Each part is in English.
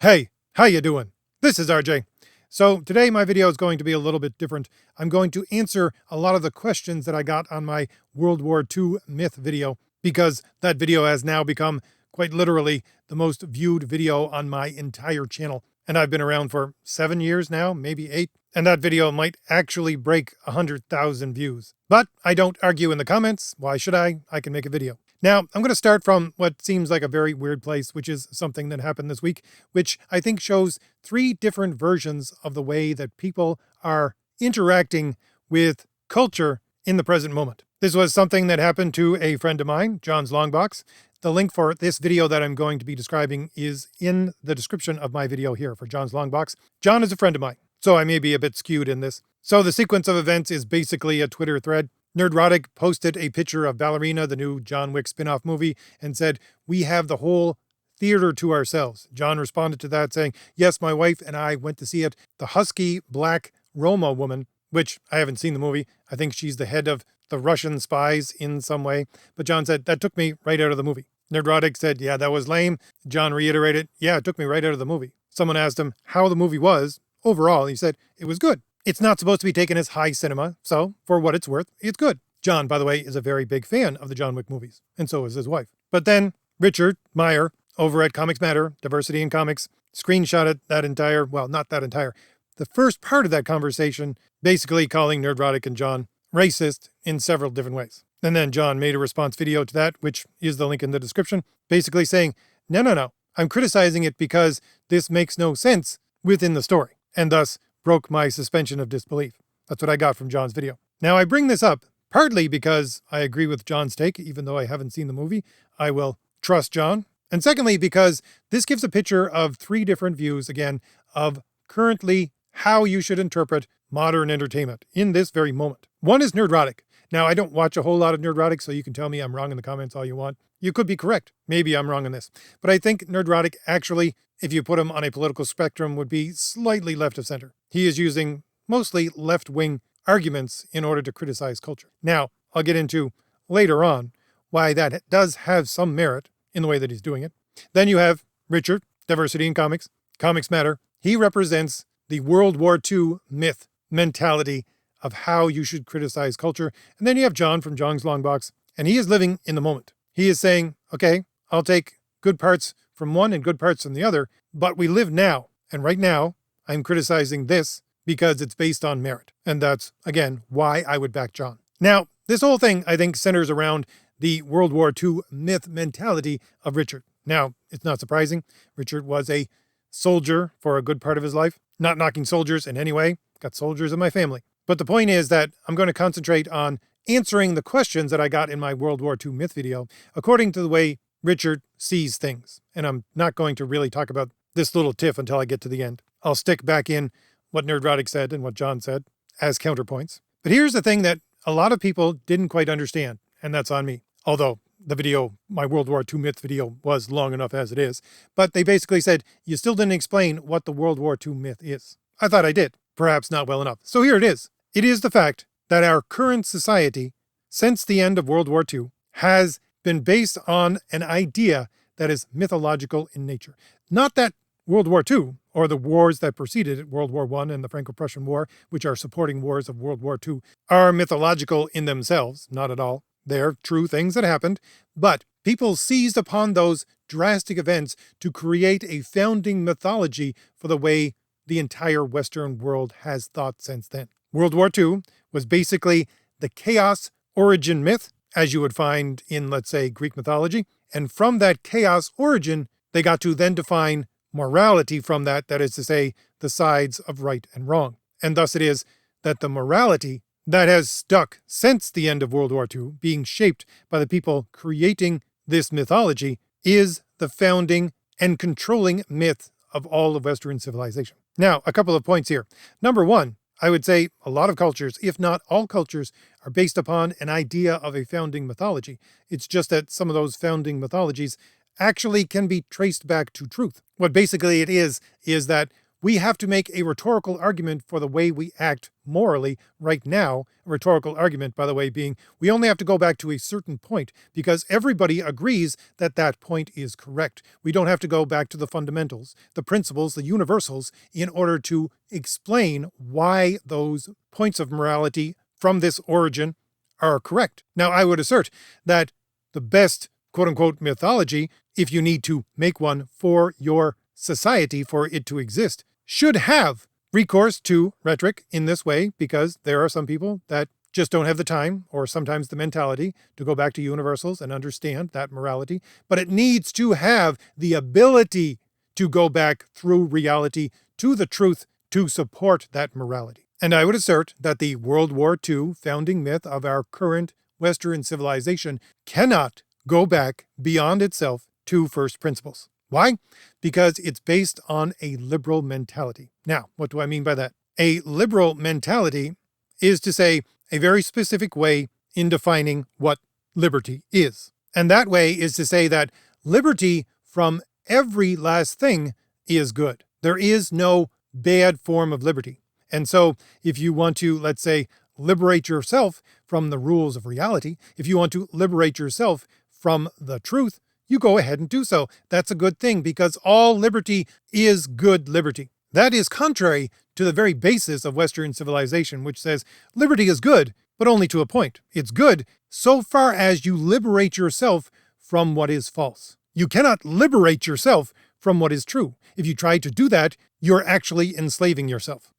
Hey, how you doing? This is RJ. So today my video is going to be a little bit different. I'm going to answer a lot of the questions that I got on my World War II myth video, because that video has now become quite literally the most viewed video on my entire channel. And I've been around for 7 years now, maybe 8. And that video might actually break 100,000 views. But I don't argue in the comments. Why should I? I can make a video. Now, I'm going to start from what seems like a very weird place, which is something that happened this week, which I think shows 3 different versions of the way that people are interacting with culture in the present moment. This was something that happened to a friend of mine, John's Longbox. The link for this video that I'm going to be describing is in the description of my video here for John's Longbox. John is a friend of mine, so I may be a bit skewed in this. So the sequence of events is basically a Twitter thread. Nerdrotic posted a picture of Ballerina, the new John Wick spin-off movie, and said, "We have the whole theater to ourselves." John responded to that saying, "Yes, my wife and I went to see it. The husky black Roma woman," which I haven't seen the movie. I think she's the head of the Russian spies in some way. But John said, "That took me right out of the movie." Nerdrotic said, "Yeah, that was lame." John reiterated, "Yeah, it took me right out of the movie." Someone asked him how the movie was overall. He said, "It was good. It's not supposed to be taken as high cinema, so for what it's worth, it's good." John, by the way, is a very big fan of the John Wick movies, and so is his wife. But then Richard Meyer over at Comics Matter, Diversity in Comics, screenshotted that entire, well, not that entire, the first part of that conversation, basically calling Nerdrotic and John racist in several different ways. And then John made a response video to that, which is the link in the description, basically saying, no, I'm criticizing it because this makes no sense within the story, and thus broke my suspension of disbelief. That's what I got from John's video. Now, I bring this up partly because I agree with John's take, even though I haven't seen the movie. I will trust John. And secondly, because this gives a picture of 3 different views, again, of currently how you should interpret modern entertainment in this very moment. One is Nerdrotic. Now, I don't watch a whole lot of Nerdrotic, so you can tell me I'm wrong in the comments all you want. You could be correct. Maybe I'm wrong on this. But I think Nerdrotic actually, if you put him on a political spectrum, would be slightly left of center. He is using mostly left-wing arguments in order to criticize culture. Now, I'll get into later on why that does have some merit in the way that he's doing it. Then you have Richard, Diversity in Comics, Comics Matter. He represents the World War II myth mentality of how you should criticize culture. And then you have John from John's Longbox, and he is living in the moment. He is saying, okay, I'll take good parts from one and good parts from the other, but we live now. And right now, I'm criticizing this because it's based on merit. And that's, again, why I would back John. Now, this whole thing, I think, centers around the World War II myth mentality of Richard. Now, it's not surprising. Richard was a soldier for a good part of his life. Not knocking soldiers in any way. Got soldiers in my family. But the point is that I'm going to concentrate on answering the questions that I got in my World War II myth video according to the way Richard sees things. And I'm not going to really talk about this little tiff until I get to the end. I'll stick back in what Nerdrotic said and what John said as counterpoints. But here's the thing that a lot of people didn't quite understand, and that's on me. Although the video, my World War II myth video, was long enough as it is. But they basically said, you still didn't explain what the World War II myth is. I thought I did. Perhaps not well enough. So here it is. It is the fact that our current society, since the end of World War II, has been based on an idea that is mythological in nature. Not that World War II, or the wars that preceded it, World War I and the Franco-Prussian War, which are supporting wars of World War II, are mythological in themselves. Not at all. They're true things that happened. But people seized upon those drastic events to create a founding mythology for the way the entire Western world has thought since then. World War II was basically the chaos origin myth, as you would find in, let's say, Greek mythology. And from that chaos origin, they got to then define morality from that, that is to say, the sides of right and wrong. And thus it is that the morality that has stuck since the end of World War II, being shaped by the people creating this mythology, is the founding and controlling myth of all of Western civilization. Now, a couple of points here. Number one, I would say a lot of cultures, if not all cultures, are based upon an idea of a founding mythology. It's just that some of those founding mythologies actually can be traced back to truth. What basically it is that we have to make a rhetorical argument for the way we act morally right now. A rhetorical argument, by the way, being we only have to go back to a certain point because everybody agrees that that point is correct. We don't have to go back to the fundamentals, the principles, the universals, in order to explain why those points of morality from this origin are correct. Now, I would assert that the best quote-unquote mythology, if you need to make one for your society for it to exist, should have recourse to rhetoric in this way, because there are some people that just don't have the time or sometimes the mentality to go back to universals and understand that morality, but it needs to have the ability to go back through reality to the truth to support that morality. And I would assert that the World War II founding myth of our current Western civilization cannot go back beyond itself to first principles. Why? Because it's based on a liberal mentality. Now, what do I mean by that? A liberal mentality is to say a very specific way in defining what liberty is. And that way is to say that liberty from every last thing is good. There is no bad form of liberty. And so if you want to, let's say, liberate yourself from the rules of reality, if you want to liberate yourself from the truth, you go ahead and do so. That's a good thing because all liberty is good liberty. That is contrary to the very basis of Western civilization, which says liberty is good, but only to a point. It's good so far as you liberate yourself from what is false. You cannot liberate yourself from what is true. If you try to do that, you're actually enslaving yourself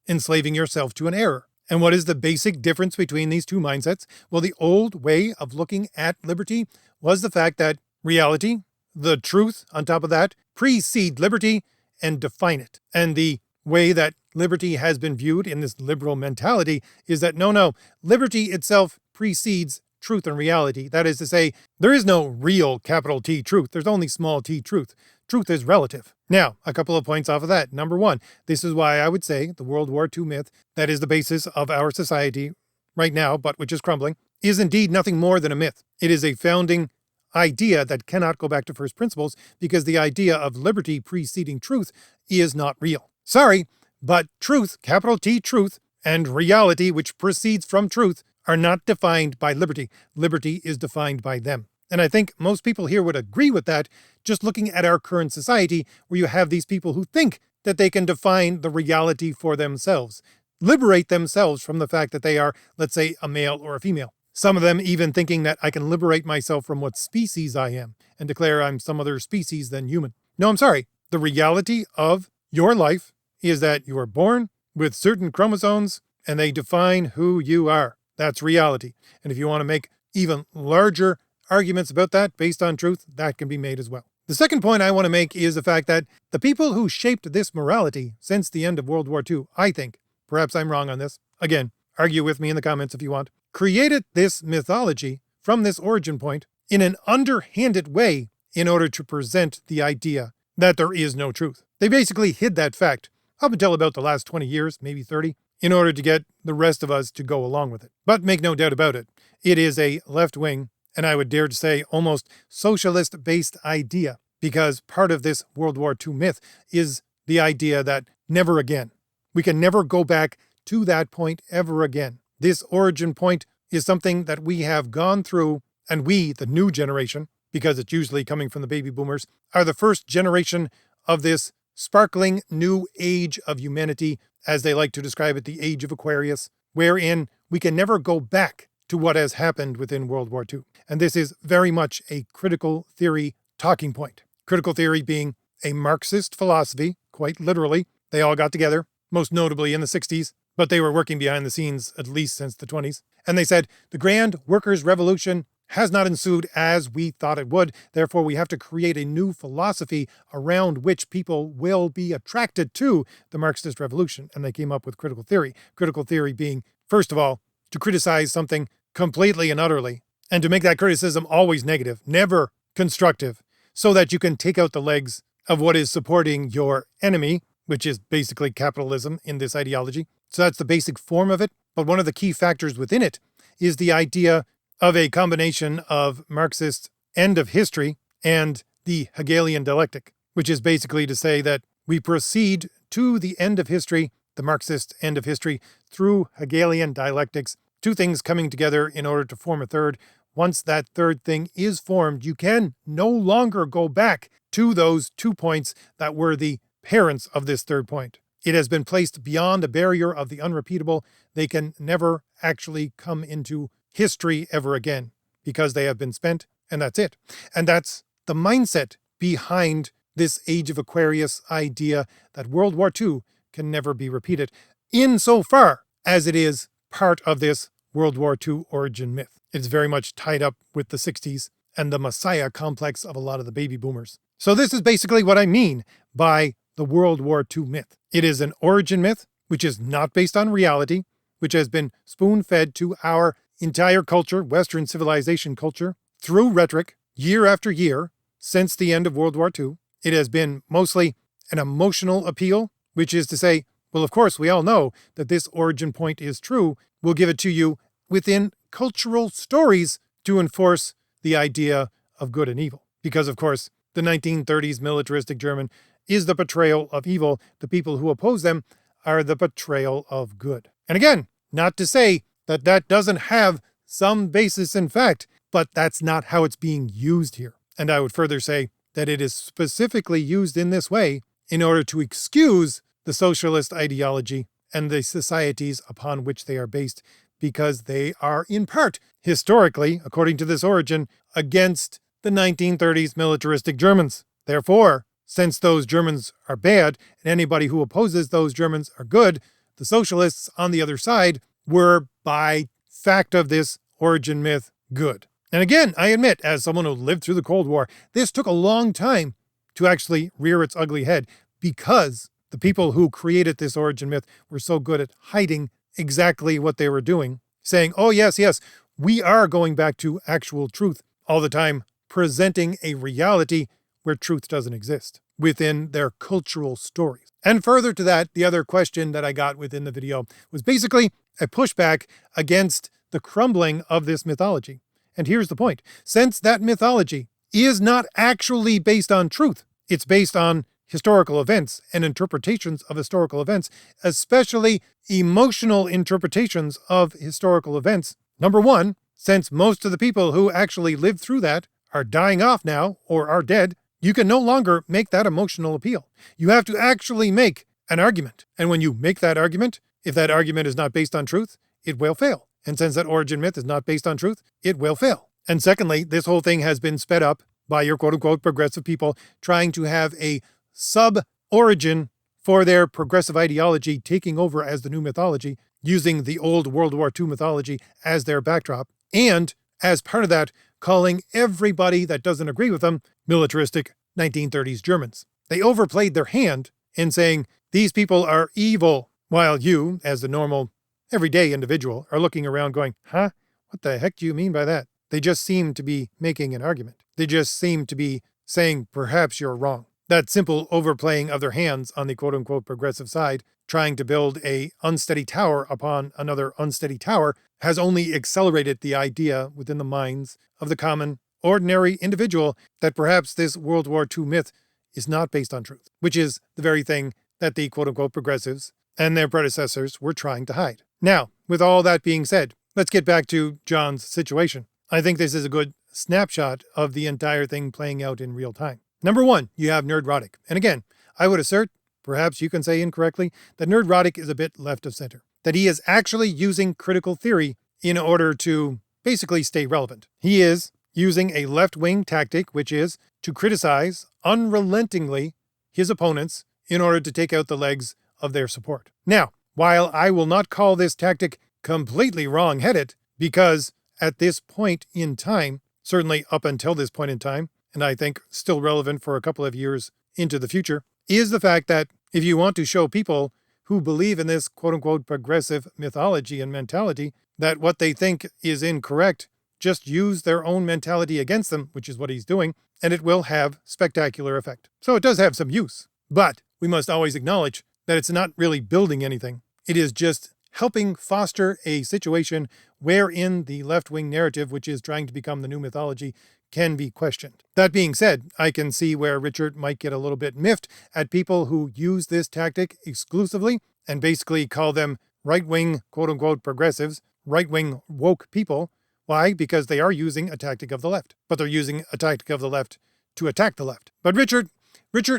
to an error. And what is the basic difference between these two mindsets? Well, the old way of looking at liberty was the fact that reality, the truth on top of that, precede liberty and define it. And the way that liberty has been viewed in this liberal mentality is that no, liberty itself precedes truth and reality. That is to say, there is no real capital T truth. There's only small t truth. Truth is relative. Now, a couple of points off of that. Number one, this is why I would say the World War II myth that is the basis of our society right now, but which is crumbling, is indeed nothing more than a myth. It is a founding idea that cannot go back to first principles because the idea of liberty preceding truth is not real. Sorry, but truth, capital T truth, and reality, which proceeds from truth, are not defined by liberty. Liberty is defined by them. And I think most people here would agree with that, just looking at our current society, where you have these people who think that they can define the reality for themselves, liberate themselves from the fact that they are, let's say, a male or a female. Some of them even thinking that I can liberate myself from what species I am and declare I'm some other species than human. No, I'm sorry. The reality of your life is that you are born with certain chromosomes and they define who you are. That's reality. And if you want to make even larger arguments about that based on truth, that can be made as well. The second point I want to make is the fact that the people who shaped this morality since the end of World War II, I think, perhaps I'm wrong on this, again, argue with me in the comments if you want, created this mythology from this origin point in an underhanded way in order to present the idea that there is no truth. They basically hid that fact up until about the last 20 years, maybe 30, in order to get the rest of us to go along with it. But make no doubt about it, it is a left-wing, and I would dare to say almost socialist-based idea, because part of this World War II myth is the idea that never again. We can never go back to that point ever again. This origin point is something that we have gone through, and we, the new generation, because it's usually coming from the baby boomers, are the first generation of this sparkling new age of humanity, as they like to describe it, the age of Aquarius, wherein we can never go back to what has happened within World War II. And this is very much a critical theory talking point. Critical theory being a Marxist philosophy, quite literally. They all got together, most notably in the 60s, but they were working behind the scenes at least since the 20s. And they said, the grand workers' revolution has not ensued as we thought it would. Therefore, we have to create a new philosophy around which people will be attracted to the Marxist revolution. And they came up with critical theory. Critical theory being, first of all, to criticize something completely and utterly, and to make that criticism always negative, never constructive, so that you can take out the legs of what is supporting your enemy, which is basically capitalism in this ideology. So that's the basic form of it. But one of the key factors within it is the idea of a combination of Marxist end of history and the Hegelian dialectic, which is basically to say that we proceed to the end of history, the Marxist end of history, through Hegelian dialectics, two things coming together in order to form a third. Once that third thing is formed, you can no longer go back to those 2 points that were the parents of this third point. It has been placed beyond a barrier of the unrepeatable. They can never actually come into history ever again because they have been spent, and that's it. And that's the mindset behind this Age of Aquarius idea that World War II can never be repeated, insofar as it is part of this World War II origin myth. It's very much tied up with the 60s and the Messiah complex of a lot of the baby boomers. So this is basically what I mean by the World War II myth. It is an origin myth, which is not based on reality, which has been spoon-fed to our entire culture, Western civilization culture, through rhetoric, year after year, since the end of World War II. It has been mostly an emotional appeal, which is to say, well, of course, we all know that this origin point is true. We'll give it to you within cultural stories to enforce the idea of good and evil. Because, of course, the 1930s militaristic German is the portrayal of evil. The people who oppose them are the portrayal of good. And again, not to say that that doesn't have some basis in fact, but that's not how it's being used here. And I would further say that it is specifically used in this way in order to excuse the socialist ideology and the societies upon which they are based, because they are in part, historically, according to this origin, against the 1930s militaristic Germans. Therefore, since those Germans are bad and anybody who opposes those Germans are good, the socialists on the other side were, by fact of this origin myth, good. And again, I admit, as someone who lived through the Cold War, this took a long time to actually rear its ugly head, because the people who created this origin myth were so good at hiding exactly what they were doing, saying, oh yes, yes, we are going back to actual truth, all the time presenting a reality where truth doesn't exist within their cultural stories. And further to that, the other question that I got within the video was basically a pushback against the crumbling of this mythology. And here's the point. Since that mythology is not actually based on truth, it's based on historical events and interpretations of historical events, especially emotional interpretations of historical events. Number one, since most of the people who actually lived through that are dying off now or are dead, you can no longer make that emotional appeal. You have to actually make an argument. And when you make that argument, if that argument is not based on truth, it will fail. And since that origin myth is not based on truth, it will fail. And secondly, this whole thing has been sped up by your quote-unquote progressive people trying to have a sub-origin for their progressive ideology taking over as the new mythology, using the old World War II mythology as their backdrop, and as part of that, calling everybody that doesn't agree with them militaristic 1930s Germans. They overplayed their hand in saying, these people are evil, while you, as the normal, everyday individual, are looking around going, huh? What the heck do you mean by that? They just seem to be making an argument. They just seem to be saying, perhaps you're wrong. That simple overplaying of their hands on the quote-unquote progressive side, trying to build a unsteady tower upon another unsteady tower, has only accelerated the idea within the minds of the common, ordinary individual that perhaps this World War II myth is not based on truth, which is the very thing that the quote-unquote progressives and their predecessors were trying to hide. Now, with all that being said, let's get back to John's situation. I think this is a good snapshot of the entire thing playing out in real time. Number one, you have Nerdrotic. And again, I would assert, perhaps you can say incorrectly, that Nerdrotic is a bit left of center. That he is actually using critical theory in order to basically stay relevant. He is using a left-wing tactic, which is to criticize unrelentingly his opponents in order to take out the legs of their support. Now, while I will not call this tactic completely wrong-headed, because at this point in time, certainly up until this point in time, and I think still relevant for a couple of years into the future, is the fact that if you want to show people who believe in this quote-unquote progressive mythology and mentality that what they think is incorrect, just use their own mentality against them, which is what he's doing, and it will have spectacular effect. So it does have some use, but we must always acknowledge that it's not really building anything. It is just helping foster a situation wherein the left-wing narrative, which is trying to become the new mythology, can be questioned. That being said, I can see where Richard might get a little bit miffed at people who use this tactic exclusively and basically call them right-wing, quote-unquote, progressives, right-wing woke people. Why? Because they are using a tactic of the left, but they're using a tactic of the left to attack the left. But Richard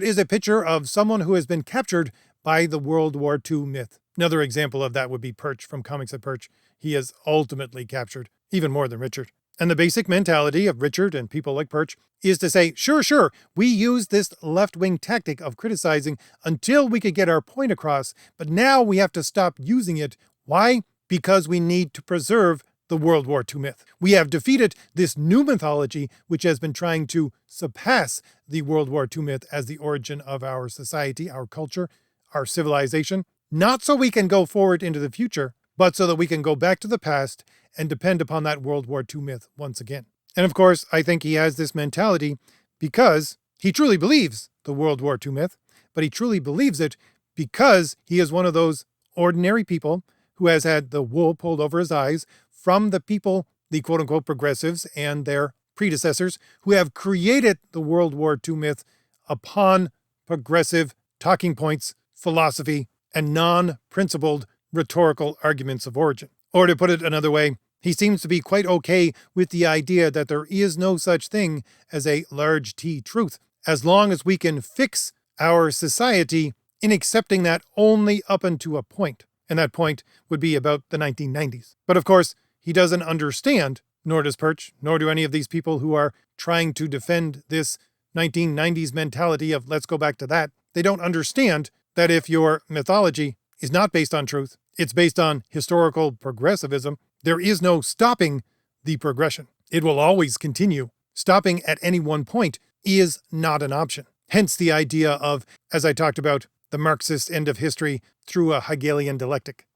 is a picture of someone who has been captured by the World War II myth. Another example of that would be Perch from Comics at Perch. He is ultimately captured, even more than Richard. And the basic mentality of Richard and people like Perch is to say, sure, we use this left-wing tactic of criticizing until we could get our point across, but now we have to stop using it. Why? Because we need to preserve the World War II myth. We have defeated this new mythology, which has been trying to surpass the World War II myth as the origin of our society, our culture, our civilization, not so we can go forward into the future, but so that we can go back to the past and depend upon that World War II myth once again. And of course, I think he has this mentality because he truly believes the World War II myth, but he truly believes it because he is one of those ordinary people who has had the wool pulled over his eyes from the people, the quote-unquote progressives and their predecessors, who have created the World War II myth upon progressive talking points, philosophy, and non-principled rhetorical arguments of origin. Or to put it another way, he seems to be quite okay with the idea that there is no such thing as a large T truth, as long as we can fix our society in accepting that only up unto a point. And that point would be about the 1990s. But of course, he doesn't understand, nor does Perch, nor do any of these people who are trying to defend this 1990s mentality of let's go back to that. They don't understand that if your mythology is not based on truth, it's based on historical progressivism, there is no stopping the progression. It will always continue. Stopping at any one point is not an option. Hence the idea of, as I talked about, the Marxist end of history through a Hegelian dialectic.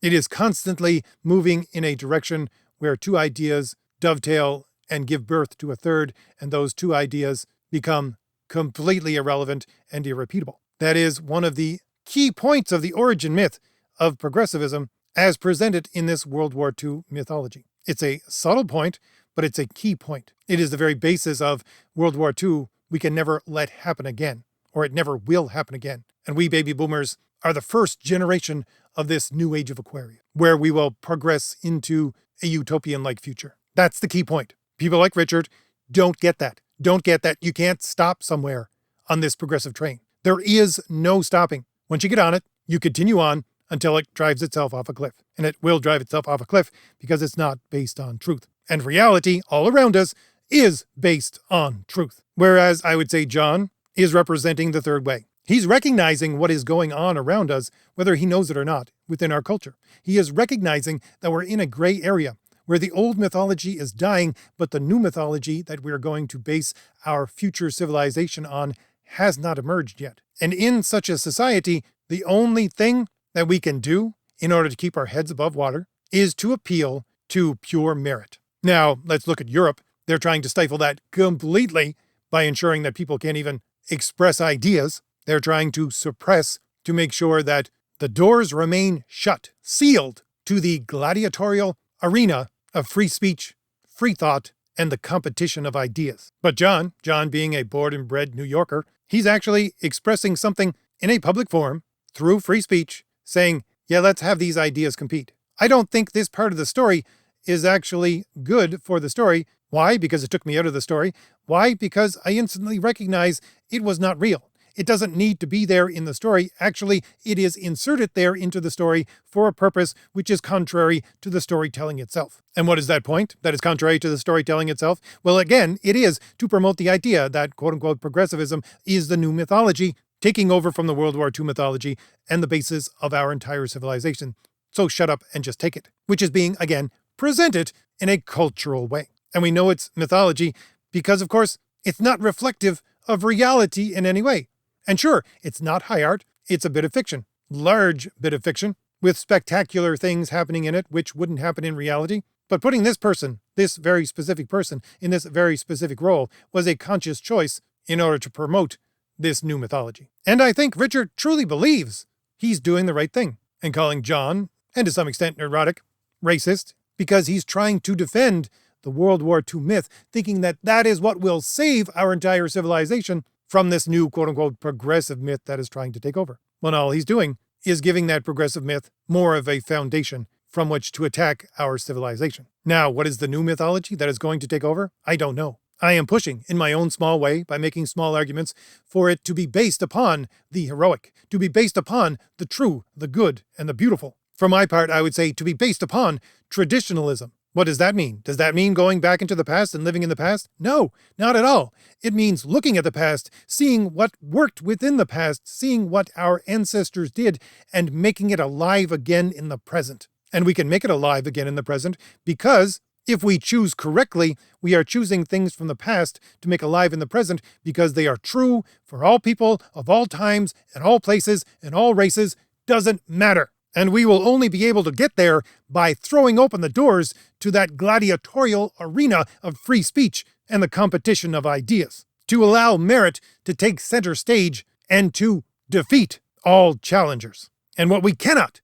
It is constantly moving in a direction where two ideas dovetail and give birth to a third, and those two ideas become completely irrelevant and irrepeatable. That is one of the key points of the origin myth of progressivism as presented in this World War II mythology. It's a subtle point, but it's a key point. It is the very basis of World War II we can never let happen again, or it never will happen again. And we baby boomers are the first generation of this new age of Aquarius, where we will progress into a utopian-like future. That's the key point. People like Richard don't get that. Don't get that you can't stop somewhere on this progressive train. There is no stopping. Once you get on it, you continue on until it drives itself off a cliff. And it will drive itself off a cliff because it's not based on truth. And reality all around us is based on truth. Whereas I would say John is representing the third way. He's recognizing what is going on around us, whether he knows it or not, within our culture. He is recognizing that we're in a gray area where the old mythology is dying, but the new mythology that we're going to base our future civilization on has not emerged yet. And in such a society, the only thing that we can do in order to keep our heads above water is to appeal to pure merit. Now, let's look at Europe. They're trying to stifle that completely by ensuring that people can't even express ideas. They're trying to suppress to make sure that the doors remain shut, sealed to the gladiatorial arena of free speech, free thought, and the competition of ideas. But John being a born and bred New Yorker, he's actually expressing something in a public forum through free speech, saying, yeah, let's have these ideas compete. I don't think this part of the story is actually good for the story. Why? Because it took me out of the story. Why? Because I instantly recognize it was not real. It doesn't need to be there in the story. Actually, it is inserted there into the story for a purpose which is contrary to the storytelling itself. And what is that point that is contrary to the storytelling itself? Well, again, it is to promote the idea that quote-unquote progressivism is the new mythology, taking over from the World War II mythology and the basis of our entire civilization. So shut up and just take it, which is being, again, presented in a cultural way. And we know it's mythology because, of course, it's not reflective of reality in any way. And sure, it's not high art, it's a bit of fiction. Large bit of fiction, with spectacular things happening in it which wouldn't happen in reality. But putting this person, this very specific person, in this very specific role was a conscious choice in order to promote this new mythology. And I think Richard truly believes he's doing the right thing and calling John, and to some extent neurotic, racist, because he's trying to defend the World War II myth, thinking that that is what will save our entire civilization from this new quote-unquote progressive myth that is trying to take over. When all he's doing is giving that progressive myth more of a foundation from which to attack our civilization. Now, what is the new mythology that is going to take over? I don't know. I am pushing in my own small way by making small arguments for it to be based upon the heroic, to be based upon the true, the good, and the beautiful. For my part, I would say to be based upon traditionalism. What does that mean? Does that mean going back into the past and living in the past? No, not at all. It means looking at the past, seeing what worked within the past, seeing what our ancestors did, and making it alive again in the present. And we can make it alive again in the present because if we choose correctly, we are choosing things from the past to make alive in the present because they are true for all people of all times and all places and all races. Doesn't matter. And we will only be able to get there by throwing open the doors to that gladiatorial arena of free speech and the competition of ideas, to allow merit to take center stage and to defeat all challengers. And what we cannot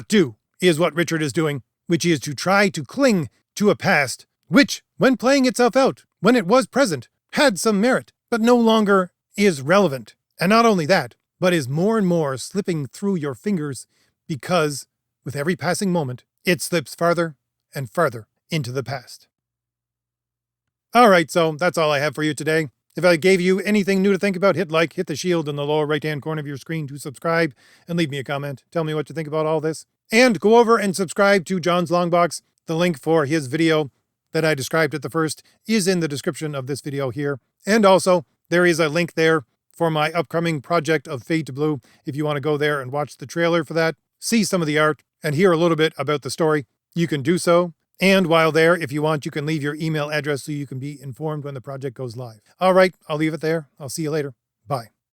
do is what Richard is doing, which is to try to cling to a past which, when playing itself out, when it was present, had some merit, but no longer is relevant. And not only that, but is more and more slipping through your fingers because, with every passing moment, it slips farther and farther into the past. All right, so that's all I have for you today. If I gave you anything new to think about, hit like, hit the shield in the lower right-hand corner of your screen to subscribe, and leave me a comment. Tell me what you think about all this. And go over and subscribe to John's Longbox. The link for his video that I described at the first is in the description of this video here. And also, there is a link there for my upcoming project of Fade to Blue. If you want to go there and watch the trailer for that, see some of the art, and hear a little bit about the story, you can do so. And while there, if you want, you can leave your email address so you can be informed when the project goes live. All right, I'll leave it there. I'll see you later. Bye.